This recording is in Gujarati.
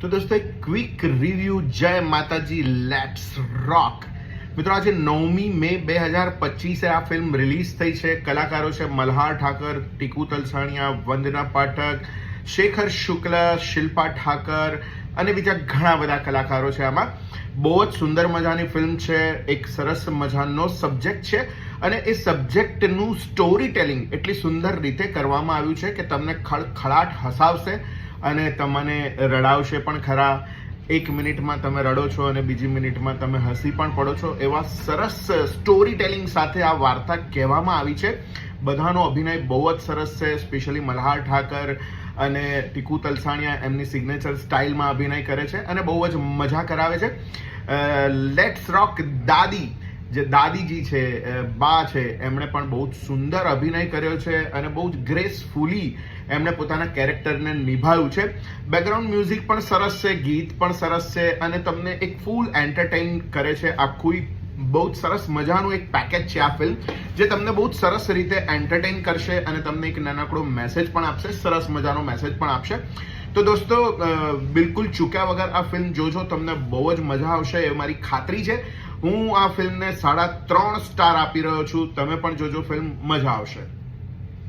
તો દોસ્તો એક ક્વિક રિવ્યુ જય માતાજી લેટ્સ રોક મિત્રો આજે 9મી મે 2025 આ ફિલ્મ રિલીઝ થઈ છે. કલાકારો છે મલ્હાર ઠાકર, ટીકુ તલસાણિયા, વંદના પાઠક, શેખર શુક્લ, શિલ્પા ઠાકર અને બીજા ઘણા બધા કલાકારો છે. આમાં બહુ જ સુંદર મજાની ફિલ્મ છે. એક સરસ મજાનો સબ્જેક્ટ છે અને એ સબ્જેક્ટનું સ્ટોરી ટેલિંગ એટલી સુંદર રીતે કરવામાં આવ્યું છે કે તમને ખળખળાટ હસાવશે અને તમને રડાવશે પણ ખરા. એક મિનિટમાં તમે રડો છો અને બીજી મિનિટમાં તમે હસી પણ પડો છો. એવા સરસ સ્ટોરી ટેલિંગ સાથે આ વાર્તા કહેવામાં આવી છે. બધાનો અભિનય બહુ જ સરસ છે. સ્પેશિયલી મલ્હાર ઠાકર અને ટીકુ તલસાણિયા એમની સિગ્નેચર સ્ટાઇલમાં અભિનય કરે છે અને બહુ જ મજા કરાવે છે. લેટ્સ રોક દાદી જે દાદીજી છે, બા છે, એમણે પણ બહુ જ સુંદર અભિનય કર્યો છે અને બહુ જ ગ્રેસફુલી એમણે પોતાના કેરેક્ટરને નિભાવ્યું છે. બેકગ્રાઉન્ડ મ્યુઝિક પણ સરસ છે, ગીત પણ સરસ છે અને તમને એક ફૂલ એન્ટરટેઇન કરે છે. આખું બહુ જ સરસ મજાનું એક પેકેજ છે આ ફિલ્મ, જે તમને બહુ જ સરસ રીતે એન્ટરટેઇન કરશે અને તમને એક નાનકડો મેસેજ પણ આપશે, સરસ મજાનો મેસેજ પણ આપશે. તો દોસ્તો બિલકુલ ચૂક્યા વગર આ ફિલ્મ જોજો, તમને બહુ જ મજા આવશે એ મારી ખાતરી છે. હું આ ફિલ્મને 3.5 સ્ટાર આપી રહ્યો છું. તમે પણ જોજો, ફિલ્મ મજા આવશે.